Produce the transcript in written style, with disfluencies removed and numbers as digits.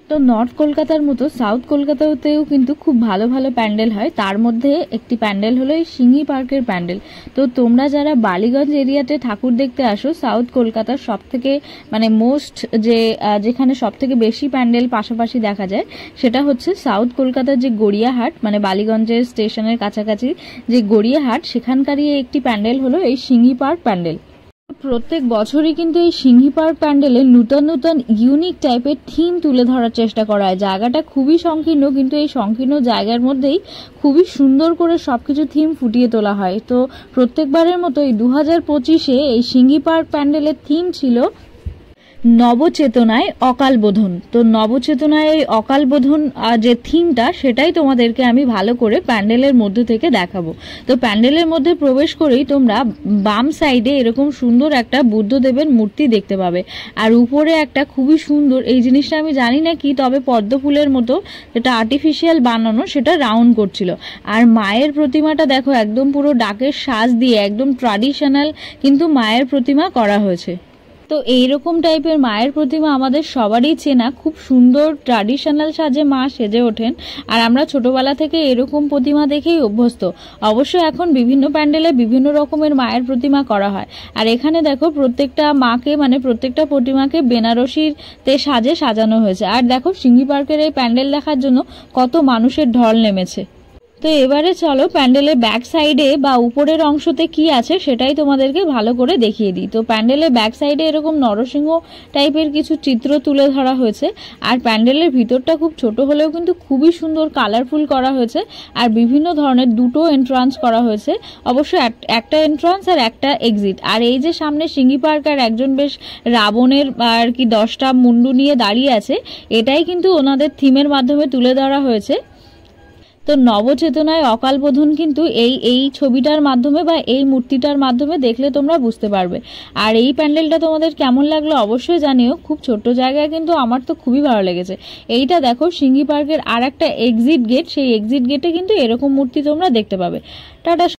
তো নর্থ কলকাতার মতো সাউথ কলকাতাতেও কিন্তু খুব ভালো ভালো প্যান্ডেল হয়। তার মধ্যে একটি প্যান্ডেল হলো এই সিংহি পার্কের প্যান্ডেল। তো তোমরা যারা বালিগঞ্জ এরিয়াতে ঠাকুর দেখতে আসো, সাউথ কলকাতার সব থেকে মোস্ট যেখানে সব থেকে বেশি প্যান্ডেল পাশাপাশি দেখা যায় সেটা হচ্ছে সাউথ কলকাতার যে গড়িয়াহাট, বালিগঞ্জের স্টেশনের কাছাকাছি যে গড়িয়াহাট, সেখানকারই একটি প্যান্ডেল হলো এই সিংহি পার্ক প্যান্ডেল। প্রত্যেক বছরই কিন্তু এই সিংহি পার্ক প্যান্ডেলে নূতন নূতন ইউনিক টাইপের থিম তুলে ধরার চেষ্টা করা হয়। জায়গাটা খুবই সংকীর্ণ, কিন্তু এই সংকীর্ণ জায়গার মধ্যেই খুবই সুন্দর করে সবকিছু থিম ফুটিয়ে তোলা হয়। তো প্রত্যেকবারের মতো এই 2025-এ এই সিংহি পার্ক প্যান্ডেলের থিম ছিল নবচেতনায় অকাল বোধন। তো নবচেতনায় এই অকাল বোধন যে থিমটা, সেটাই তোমাদেরকে আমি ভালো করে প্যান্ডেলের মধ্যে থেকে দেখাবো। তো প্যান্ডেলের মধ্যে প্রবেশ করেই তোমরা বাম সাইডে এরকম সুন্দর একটা বুদ্ধদেবের মূর্তি দেখতে পাবে, আর উপরে একটা খুবই সুন্দর, এই জিনিসটা আমি জানি না কি, তবে পদ্ম ফুলের মতো যেটা আর্টিফিশিয়াল বানানো, সেটা রাউন্ড করছিল। আর মায়ের প্রতিমাটা দেখো, একদম পুরো ডাকের সাজ দিয়ে একদম ট্র্যাডিশনাল কিন্তু মায়ের প্রতিমা করা হয়েছে। তো এইরকম টাইপের মায়ের প্রতিমা আমাদের সবারই চেনা, খুব সুন্দর ট্র্যাডিশনাল সাজে মা সেজে ওঠেন, আর আমরা ছোটবেলা থেকে এরকম প্রতিমা দেখেই অভ্যস্ত। অবশ্য এখন বিভিন্ন প্যান্ডেলে বিভিন্ন রকমের মায়ের প্রতিমা করা হয়। আর এখানে দেখো প্রত্যেকটা মাকে প্রত্যেকটা প্রতিমাকে বেনারসিতে সাজে সাজানো হয়েছে। আর দেখো সিংহি পার্কের এই প্যান্ডেল দেখার জন্য কত মানুষের ঢল নেমেছে। তো এবারে চলো প্যান্ডেলের ব্যাক সাইডে বা উপরের অংশতে কি আছে সেটাই তোমাদেরকে ভালো করে দেখিয়ে দিই। তো প্যান্ডেলের ব্যাক সাইডে এরকম নরসিংহ টাইপের কিছু চিত্র তুলে ধরা হয়েছে। আর প্যান্ডেলের ভিতরটা খুব ছোট হলেও কিন্তু খুবই সুন্দর কালারফুল করা হয়েছে। আর বিভিন্ন ধরনের দুটো এন্ট্রান্স করা হয়েছে, অবশ্য একটা এন্ট্রান্স আর একটা এক্সিট। আর এই যে সামনে সিংহি পার্ক আর একজন বেশ রাবণের আর কি 10টা মুন্ডু নিয়ে দাঁড়িয়ে আছে, এটাই কিন্তু ওনাদের থিমের মাধ্যমে তুলে ধরা হয়েছে। তো নবচেতনায় অকাল বোধন কিন্তু এই ছবিটার মাধ্যমে বা এই মূর্তিটার মাধ্যমে দেখলে তোমরা বুঝতে পারবে। আর এই প্যান্ডেলটা তোমাদের কেমন লাগলো অবশ্যই জানিও। খুব ছোট্ট জায়গায় কিন্তু আমার তো খুবই ভালো লেগেছে। এইটা দেখো সিংহি পার্কের আর একটা এক্সিট গেট, সেই এক্সিট গেটে কিন্তু এরকম মূর্তি তোমরা দেখতে পাবে। টাটা।